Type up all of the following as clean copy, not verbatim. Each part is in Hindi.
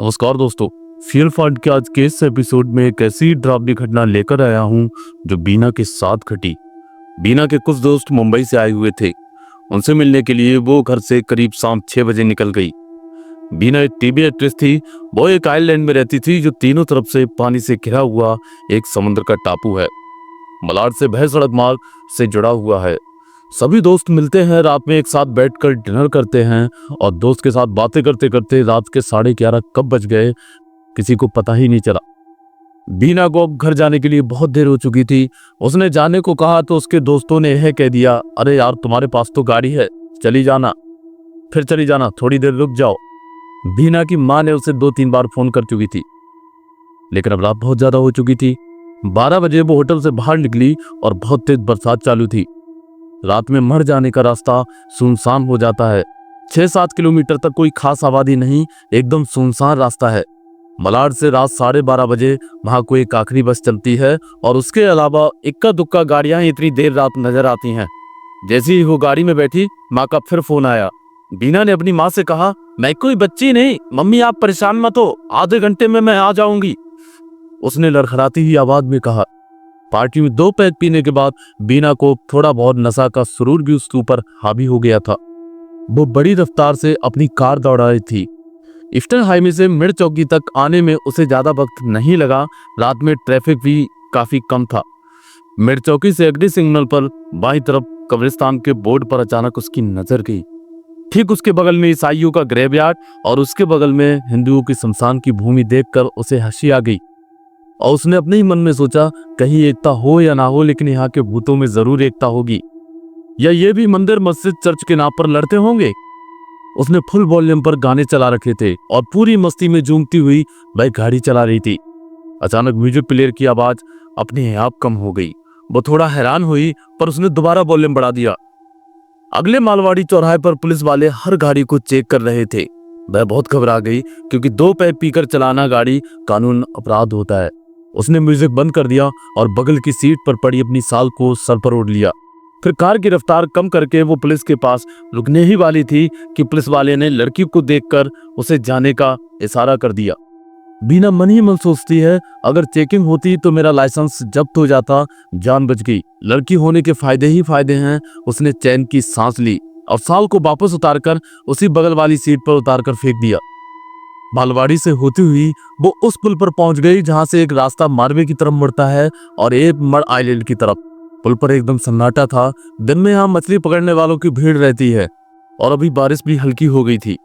नमस्कार दोस्तों। फियर फंड के आज के इस एपिसोड में एक ऐसी डरावनी घटना लेकर आया हूं जो बीना के साथ घटी। बीना के कुछ दोस्त मुंबई से आए हुए थे। उनसे मिलने के लिए वो घर से करीब शाम 6 बजे निकल गई। बीना एक टीवी एक्ट्रेस थी। वो एक आइलैंड में रहती थी जो तीनों तरफ से पानी से घिरा हुआ एक समुद्र का टापू है। मलाड से भय सड़क मार्ग से जुड़ा हुआ है। सभी दोस्त मिलते हैं, रात में एक साथ बैठकर डिनर करते हैं और दोस्त के साथ बातें करते करते रात के 11:30 कब बज गए किसी को पता ही नहीं चला। बीना को अब घर जाने के लिए बहुत देर हो चुकी थी। उसने जाने को कहा तो उसके दोस्तों ने यह कह दिया, अरे यार तुम्हारे पास तो गाड़ी है, चली जाना, फिर चली जाना, थोड़ी देर रुक जाओ। बीना की माँ ने उसे 2-3 बार फोन कर चुकी थी, लेकिन अब रात बहुत ज्यादा हो चुकी थी। 12 बजे वो होटल से बाहर निकली और बहुत तेज बरसात चालू थी। रात में मर जाने का रास्ता सुनसान हो जाता है। 6-7 किलोमीटर तक कोई खास आबादी नहीं, एकदम सुनसान रास्ता है। मलाड से रात 12:30 बजे वहां कोई एक आखिरी बस चलती है और उसके अलावा इक्का दुक्का गाड़ियां इतनी देर रात नजर आती हैं। जैसे ही वो गाड़ी में बैठी, माँ का फिर फोन आया। बीना ने अपनी माँ से कहा, मैं कोई बच्ची नहीं, मम्मी आप परेशान मत हो, आधे घंटे में मैं आ जाऊंगी। उसने लड़खड़ाती ही आवाज में कहा। पार्टी में 2 पैक पीने के बाद बीना को थोड़ा बहुत नशा का सुरूर भी उसके ऊपर हावी हो गया था। वो बड़ी रफ्तार से अपनी कार दौड़ा रही थी। ईस्टर्न हाईवे से मिड चौकी तक आने में उसे ज्यादा वक्त नहीं लगा। रात में ट्रैफिक भी काफी कम था। मिड चौकी से अगले सिग्नल पर बाईं तरफ कब्रिस्तान के बोर्ड पर अचानक उसकी नजर गई। ठीक उसके बगल में ईसाइयों का ग्रेवयार्ड और उसके बगल में हिंदुओं की शमशान की भूमि देखकर उसे हंसी आ गई और उसने अपने ही मन में सोचा, कहीं एकता हो या ना हो, लेकिन यहाँ के भूतों में जरूर एकता होगी। या ये भी मंदिर मस्जिद चर्च के नाम पर लड़ते होंगे। उसने फुल वॉल्यूम पर गाने चला रखे थे और पूरी मस्ती में झूमती हुई वह गाड़ी चला रही थी। अचानक म्यूजिक प्लेयर की आवाज अपने आप कम हो गई। वो थोड़ा हैरान हुई, पर उसने दोबारा वॉल्यूम बढ़ा दिया। अगले मालवाड़ी चौराहे पर पुलिस वाले हर गाड़ी को चेक कर रहे थे। वह बहुत घबरा गई, क्योंकि 2 पैक पीकर चलाना गाड़ी कानून अपराध होता है। उसने म्यूजिक बंद कर दिया और बगल की सीट पर पड़ी अपनी साल को सर पर ओढ़ लिया। फिर कार की रफ्तार कम करके वो पुलिस के पास रुकने ही वाली थी कि पुलिस वाले ने लड़की को देखकर उसे जाने का इशारा कर दिया। बीना मन ही मन सोचती है, अगर चेकिंग होती तो मेरा लाइसेंस जब्त हो जाता, जान बच गई। लड़की होने के फायदे ही फायदे हैं। उसने चैन की सांस ली और साल को वापस उतारकर उसी बगल वाली सीट पर उतारकर फेंक दिया। मालवाड़ी से होती हुई वो उस पुल पर पहुंच गई जहां से एक रास्ता मारवे की तरफ मुड़ता है और एक मड आइलैंड की तरफ। पुल पर एकदम सन्नाटा था। दिन में यहाँ मछली पकड़ने वालों की भीड़ रहती है और अभी बारिश भी हल्की हो गई थी।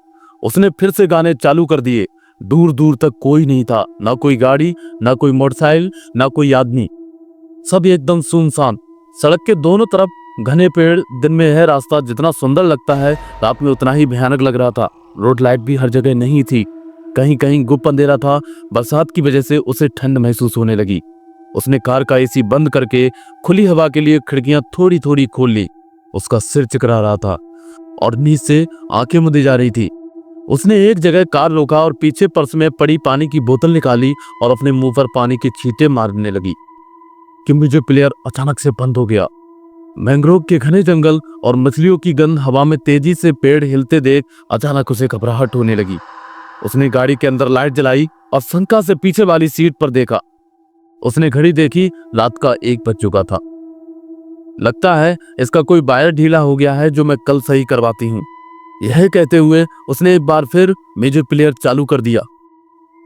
उसने फिर से गाने चालू कर दिए। दूर दूर तक कोई नहीं था, ना कोई गाड़ी, ना कोई मोटरसाइकिल, ना कोई आदमी। सब एकदम सुनसान। सड़क के दोनों तरफ घने पेड़। दिन में यह रास्ता जितना सुंदर लगता है, रात में उतना ही भयानक लग रहा था। रोड लाइट भी हर जगह नहीं थी, कहीं कहीं गुप्त अंधेरा था। बरसात की वजह से उसे ठंड महसूस होने लगी। उसने कार का एसी बंद करके खुली हवा के लिए खिड़कियां थोड़ी थोड़ी खोल ली। उसका सिर चकरा रहा था और नींद से आंखें मुंदी जा रही थी। उसने एक जगह कार रोका और पीछे पर्स में पड़ी पानी की बोतल निकाली और अपने मुंह पर पानी के छींटे मारने लगी कि म्यूजिक प्लेयर अचानक से बंद हो गया। मैंग्रोव के घने जंगल और मछलियों की गंध हवा में तेजी से पेड़ हिलते देख अचानक उसे घबराहट होने लगी। उसने गाड़ी के अंदर लाइट जलाई और शंका से पीछे वाली सीट पर देखा। उसने घड़ी देखी, रात का 1 बज चुका था। लगता है इसका कोई वायर ढीला हो गया है जो मैं कल सही करवाती हूँ। यह कहते हुए उसने एक बार फिर म्यूजिक प्लेयर चालू कर दिया।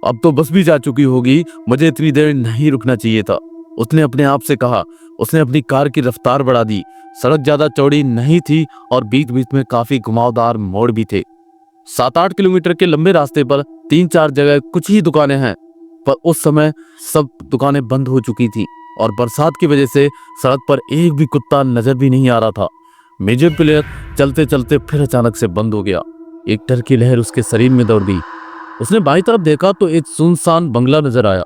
अब तो बस भी जा चुकी होगी, मुझे इतनी देर नहीं रुकना चाहिए था, उसने अपने आप से कहा। उसने अपनी कार की रफ्तार बढ़ा दी। सड़क ज्यादा चौड़ी नहीं थी और बीच बीच में काफी घुमावदार मोड़ भी थे। 7-8 किलोमीटर के लंबे रास्ते पर 3-4 जगह कुछ ही दुकानें हैं, पर उस समय सब दुकानें बंद हो चुकी थी और बरसात की वजह से सड़क पर एक भी कुत्ता नजर भी नहीं आ रहा था। म्यूजिक प्लेयर चलते चलते फिर अचानक से बंद हो गया। एक डर की लहर उसके शरीर में दौड़ गई। उसने बाईं तरफ देखा तो एक सुनसान बंगला नजर आया।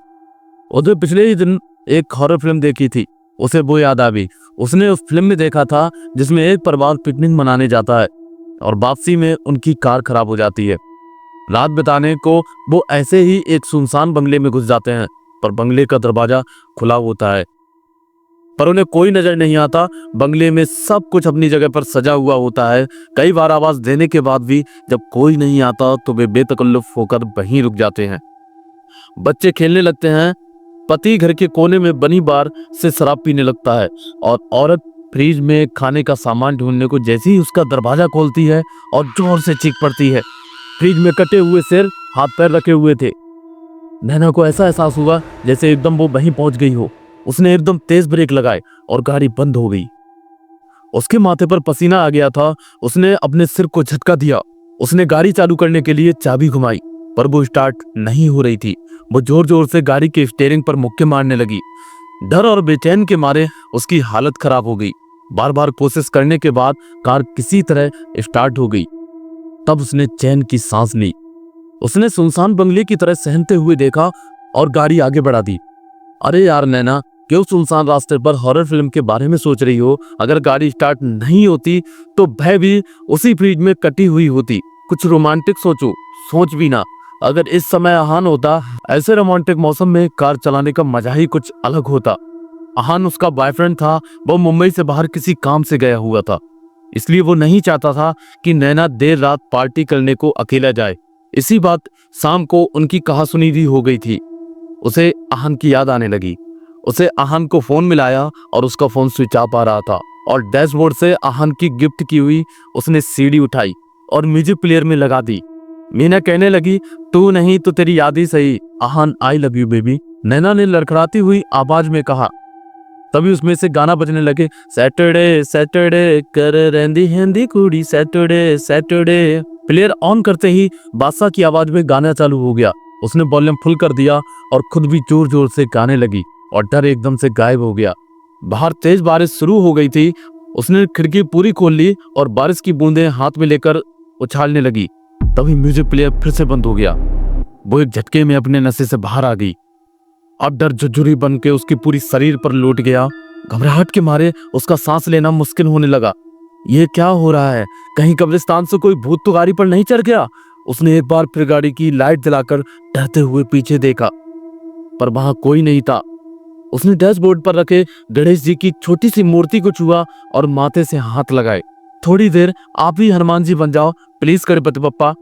उधर पिछले ही दिन एक हॉरर फिल्म देखी थी, उसे वो याद आ गई। उसने उस फिल्म में देखा था जिसमें एक परिवार पिकनिक मनाने जाता है और वापसी में उनकी कार खराब हो जाती है। रात बिताने को वो ऐसे ही एक सुनसान बंगले में घुस जाते हैं, पर बंगले का दरवाजा खुला होता है। पर उन्हें कोई नजर नहीं आता। बंगले में सब कुछ अपनी जगह पर सजा हुआ होता है। कई बार आवाज देने के बाद भी जब कोई नहीं आता तो वे बेतकल्लुफ होकर वहीं रुक जाते हैं। बच्चे खेलने लगते हैं। पति घर के कोने में बनी बार से शराब पीने लगता है और औरत फ्रिज में खाने का सामान ढूंढने को जैसे ही उसका दरवाजा खोलती है और जोर से चीख पड़ती है। फ्रिज में कटे हुए सिर, हाथ पैर रखे हुए थे। नैना को ऐसा एहसास हुआ जैसे एकदम वो वहीं पहुंच गई हो। उसने एकदम तेज ब्रेक लगाए और गाड़ी बंद हो गई। उसके माथे पर पसीना आ गया था। उसने अपने सिर को झटका दिया। उसने गाड़ी चालू करने के लिए चाबी घुमाई पर वो स्टार्ट नहीं हो रही थी। वो जोर जोर से गाड़ी के स्टीयरिंग पर मुक्के मारने लगी। डर और बेचैन के मारे उसकी हालत खराब हो गई। बार बार कोशिश करने के बाद कार किसी तरह स्टार्ट हो गई। तब उसने चैन की सांस ली। उसने सुनसान बंगले की तरह सहमते हुए देखा और गाड़ी आगे बढ़ा दी। अरे यार नैना, क्यों सुनसान रास्ते पर हॉरर फिल्म के बारे में सोच रही हो? अगर गाड़ी स्टार्ट नहीं होती तो भय भी उसी फ्रिज में कटी हुई होती। कुछ रोमांटिक सोचो। सोच भी ना, अगर इस समय आहान होता, ऐसे रोमांटिक मौसम में कार चलाने का मजा ही कुछ अलग होता। आहान उसका बॉयफ्रेंड था। वो मुंबई से बाहर किसी काम से गया हुआ था, इसलिए वो नहीं चाहता था कि नैना देर रात पार्टी करने को अकेला जाए। इसी बात शाम को उनकी कहासुनी भी हो गई थी। उसे आहान की याद आने लगी। उसे आहान को फोन मिलाया और उसका फोन स्विच ऑफ आ रहा था और डैशबोर्ड से आहान की गिफ्ट की हुई उसने सीडी उठाई और म्यूजिक प्लेयर में लगा दी। मीना कहने लगी, तू नहीं तो तेरी याद ही सही। आहान, आई लव यू बेबी, नैना ने लड़खड़ाती हुई आवाज में कहा। तभी उसमें से गाना बजने लगे। सैटरडे सैटरडे कर रेंदी हेंदी कुड़ी, सैटरडे सैटरडे। प्लेयर ऑन करते ही बादशाह की आवाज में गाना चालू हो गया। उसने वॉल्यूम फुल कर दिया और खुद भी जोर जोर से गाने लगी और डर एकदम से गायब हो गया। बाहर तेज बारिश शुरू हो गई थी। उसने खिड़की पूरी खोल ली और बारिश की बूंदें हाथ में लेकर उछालने लगी। तभी म्यूजिक प्लेयर फिर से बंद हो गया। वो एक झटके में अपने नशे से बाहर आ गई। अब डर झुर्री बन के उसकी पूरी शरीर पर लौट गया। घबराहट के मारे उसका सांस लेना मुश्किल होने लगा। ये क्या हो रहा है? कहीं कब्रिस्तान से कोई भूत तो गाड़ी पर नहीं चढ़ गया? उसने एक बार फिर गाड़ी की लाइट जलाकर डरते हुए पीछे देखा, पर वहां कोई नहीं था। उसने डैशबोर्ड पर रखे गणेश जी की छोटी सी मूर्ति को छुआ और माथे से हाथ लगाए। थोड़ी देर आप ही हनुमान जी बन जाओ प्लीज गणपति बप्पा।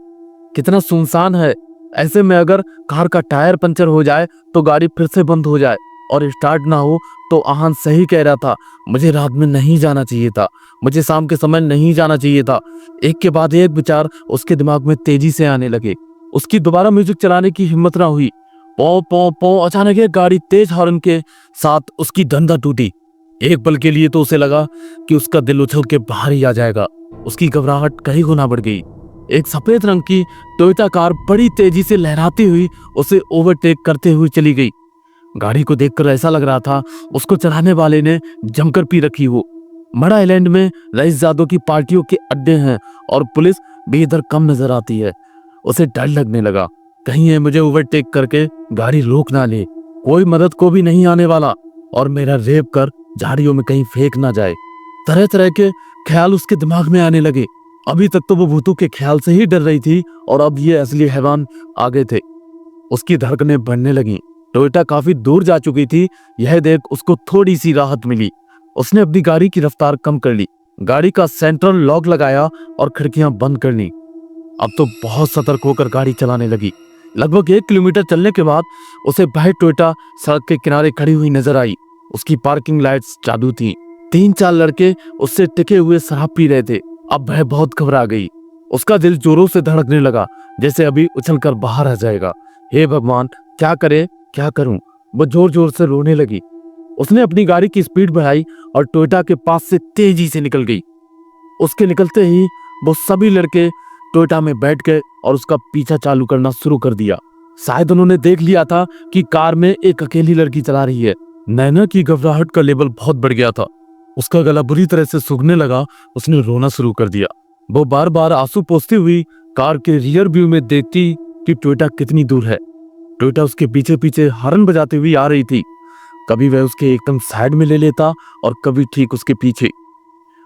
कितना सुनसान है। ऐसे में अगर कार का टायर पंचर हो जाए तो गाड़ी फिर से बंद हो जाए और स्टार्ट ना हो तो आहान सही कह रहा था। मुझे रात में नहीं जाना चाहिए था। मुझे शाम के समय नहीं जाना चाहिए था। एक के बाद एक विचार उसके दिमाग में तेजी से आने लगे। उसकी दोबारा म्यूजिक चलाने की हिम्मत ना हुई। पौ पौ पौ अचानक एक गाड़ी तेज हॉर्न के साथ उसकी धंधा टूटी। एक पल के लिए तो उसे लगा कि उसका दिल उछल के बाहर ही आ जाएगा। उसकी घबराहट कई गुना बढ़ गई। एक सफेद रंग की टोयोटा कार बड़ी तेजी से लहराती हुई उसे ओवरटेक करते हुए चली गई। गाड़ी को देखकर ऐसा लग रहा था उसको चलाने वाले ने जमकर पी रखी हो। मड़ा आइलैंड में रईसजादों की पार्टियों के अड्डे हैं और पुलिस भी इधर कम नजर आती है। उसे डर लगने लगा, कहीं ये मुझे ओवरटेक करके गाड़ी रोक ना ले। कोई मदद को भी नहीं आने वाला और मेरा रेप कर झाड़ियों में कहीं फेंक ना जाए। तरह तरह के ख्याल उसके दिमाग में आने लगे। अभी तक तो वो भूतों के ख्याल से ही डर रही थी और अब ये असली हैवान आ गए थे। उसकी धड़कनें बढ़ने लगी। टोयोटा काफी दूर जा चुकी थी। यह देख उसको थोड़ी सी राहत मिली। उसने अपनी गाड़ी की रफ्तार कम कर ली, गाड़ी का सेंट्रल लॉक लगाया और खिड़कियां बंद कर ली। अब तो बहुत सतर्क होकर गाड़ी चलाने लगी। लगभग 1 किलोमीटर चलने के बाद उसे वाइट टोयोटा सड़क के किनारे खड़ी हुई नजर आई। उसकी पार्किंग लाइट्स चालू थी। 3-4 लड़के उससे टिके हुए शराब पी रहे थे। अब वह बहुत घबरा गई। उसका दिल जोरों से धड़कने लगा, जैसे अभी उछलकर बाहर आ जाएगा। हे भगवान, क्या करे, क्या करूं? वो जोर जोर से रोने लगी। उसने अपनी गाड़ी की स्पीड बढ़ाई और टोयोटा के पास से तेजी से निकल गई। उसके निकलते ही वो सभी लड़के टोयोटा में बैठ गए और उसका पीछा चालू करना शुरू कर दिया। शायद उन्होंने देख लिया था कि कार में एक अकेली लड़की चला रही है। नैना की घबराहट का लेवल बहुत बढ़ गया था। उसका गला बुरी तरह से सूखने लगा। उसने रोना शुरू कर दिया। वो बार बार आंसू पोंछती हुई कार के रियर व्यू में देखती कि टोयोटा कितनी दूर है। टोयोटा उसके पीछे पीछे हॉर्न बजाती हुई आ रही थी। कभी वह उसके एकदम साइड में ले लेता और कभी ठीक उसके पीछे।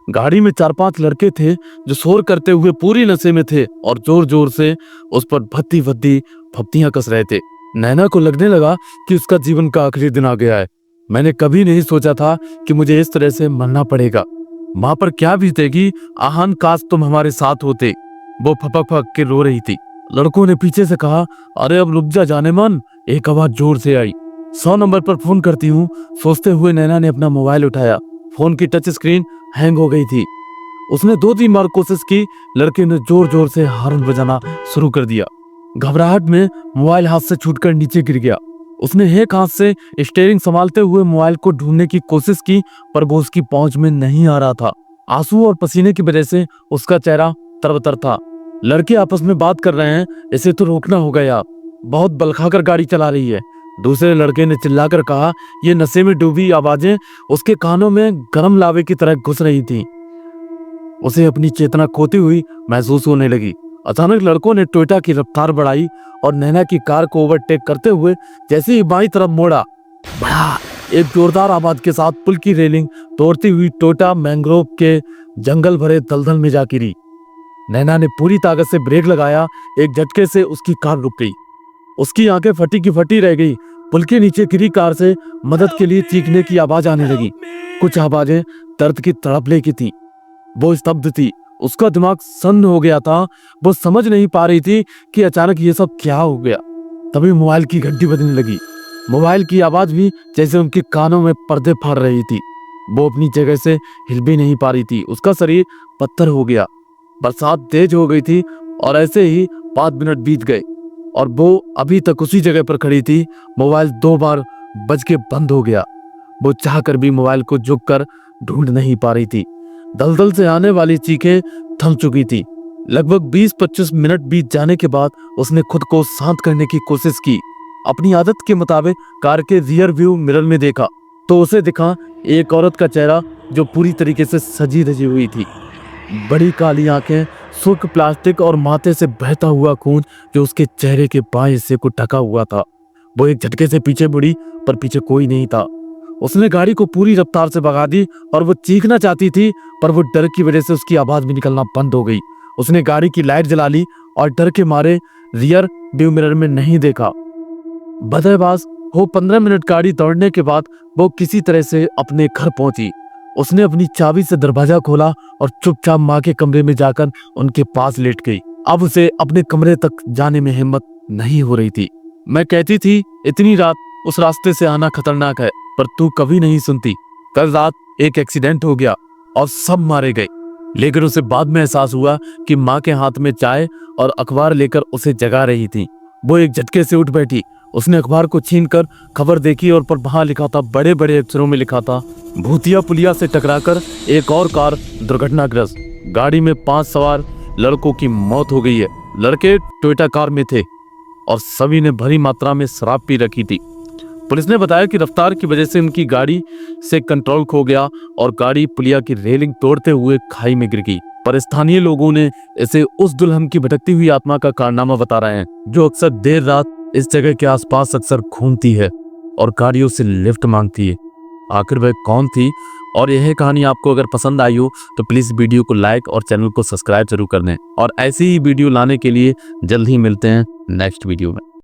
गाड़ी में 4-5 लड़के थे जो शोर करते हुए पूरी नशे में थे और जोर जोर से उस पर भद्दी भद्दी फप्तियां कस रहे थे। नैना को लगने लगा कि उसका जीवन का आखिरी दिन आ गया है। मैंने कभी नहीं सोचा था कि मुझे इस तरह से मरना पड़ेगा। माँ पर क्या बीतेगी, आहान काश तुम हमारे साथ होते। वो फपक फपक के रो रही थी। लड़कों ने पीछे से कहा, अरे अब रुक जा जाने मन। एक आवाज जोर से आई, 100 नंबर पर फोन करती हूँ। सोचते हुए नैना ने अपना मोबाइल उठाया। फोन की टच स्क्रीन हैंग हो गई थी। उसने 2-3 बार कोशिश की। लड़के ने जोर जोर से हॉर्न बजाना शुरू कर दिया। घबराहट में मोबाइल हाथ से छूटकर नीचे गिर गया। उसने एक हाथ से स्टीयरिंग संभालते हुए मोबाइल को ढूंढने की कोशिश की, पर वो उसकी पहुंच में नहीं आ रहा था। आंसू और पसीने की वजह से उसका चेहरा तरबतर था। लड़के आपस में बात कर रहे हैं, इसे तो रोकना होगा यार, बहुत बल खाकर गाड़ी चला रही है। दूसरे लड़के ने चिल्लाकर कहा। ये नशे में डूबी आवाजें उसके कानों में गर्म लावे की तरह घुस रही थी। उसे अपनी चेतना खोती हुई महसूस होने लगी। अचानक लड़कों ने टोयोटा की रफ्तार बढ़ाई और नैना की कार को ओवरटेक करते हुए जैसे ही बाईं तरफ मोड़ा, बड़ा एक जोरदार आवाज के साथ पुल की रेलिंग तोड़ती हुई टोयोटा मैंग्रोव के जंगल भरे दलदल में जा गिरी। नैना ने पूरी ताकत से ब्रेक लगाया। एक झटके से उसकी कार रुक गई। उसकी आंखें फटी की फटी रह गई। पुल के नीचे गिरी कार से मदद के लिए चीखने की आवाज आने लगी। कुछ आवाजें दर्द की तड़पने की थी। वो स्तब्ध थी। उसका दिमाग सन्न हो गया था। वो समझ नहीं पा रही थी कि अचानक ये सब क्या हो गया। तभी मोबाइल की घंटी बजने लगी। मोबाइल की आवाज भी जैसे उनके कानों में पर्दे फाड़ रही थी। वो अपनी जगह से हिल भी नहीं पा रही थी। उसका शरीर पत्थर हो गया। बरसात तेज हो गई थी और ऐसे ही 5 मिनट बीत गए और वो अभी तक उसी जगह पर खड़ी थी। मोबाइल 2 बार बज के बंद हो गया। वो चाहकर भी मोबाइल को झुककर ढूंढ नहीं पा रही थी। दलदल से आने वाली चीखें थम चुकी थी। लगभग 20-25 मिनट बीत जाने के बाद उसने खुद को शांत करने की कोशिश की। अपनी आदत के मुताबिक कार के रियर व्यू मिरर में देखा तो उसे दिखा एक औरत का चेहरा जो पूरी तरीके से सजी धजी हुई थी। बड़ी काली आंखें, सुर्ख प्लास्टिक और माथे से बहता हुआ खून जो उसके चेहरे के बाएं हिस्से को ढका हुआ था। वो एक झटके से पीछे मुड़ी, पर पीछे कोई नहीं था। उसने गाड़ी को पूरी रफ्तार से भगा दी और वो चीखना चाहती थी, पर वो डर की वजह से उसकी आवाज भी निकलना बंद हो गई। उसने गाड़ी की लाइट जला ली और डर के मारे रियर व्यू मिरर में नहीं देखा। बदहवास हो 15 मिनट गाड़ी दौड़ने के बाद वो किसी तरह से अपने घर पहुंची। उसने अपनी चाबी से दरवाजा खोला और चुपचाप माँ के कमरे में जाकर उनके पास लेट गई। अब उसे अपने कमरे तक जाने में हिम्मत नहीं हो रही थी। मैं कहती थी इतनी रात उस रास्ते से आना खतरनाक है, पर तू कभी नहीं सुनती। कल रात एक एक्सीडेंट हो गया और सब मारे गए। लेकिन उसे बाद में एहसास हुआ कि माँ के हाथ में चाय और अखबार लेकर उसे जगा रही थी। वो एक झटके से उठ बैठी। उसने अखबार को छीनकर खबर देखी और पर वहां लिखा था, बड़े बड़े अक्षरों में लिखा था, भूतिया पुलिया से टकराकर एक और कार दुर्घटनाग्रस्त। गाड़ी में 5 सवार लड़कों की मौत हो गई है। लड़के टोयोटा कार में थे और सभी ने भारी मात्रा में शराब पी रखी थी। पुलिस ने बताया कि रफ्तार की वजह से उनकी गाड़ी से कंट्रोल खो गया और गाड़ी पुलिया की रेलिंग तोड़ते हुए खाई में गिर गई। पर स्थानीय लोगों ने इसे उस दुल्हन की भटकती हुई आत्मा का कारनामा बता रहे हैं, जो अक्सर देर रात इस जगह के आसपास अक्सर घूमती है और गाड़ियों से लिफ्ट मांगती है। आखिर वह कौन थी? और यह कहानी आपको अगर पसंद आई हो तो प्लीज वीडियो को लाइक और चैनल को सब्सक्राइब जरूर कर दें। और ऐसी ही वीडियो लाने के लिए जल्द ही मिलते हैं नेक्स्ट वीडियो में।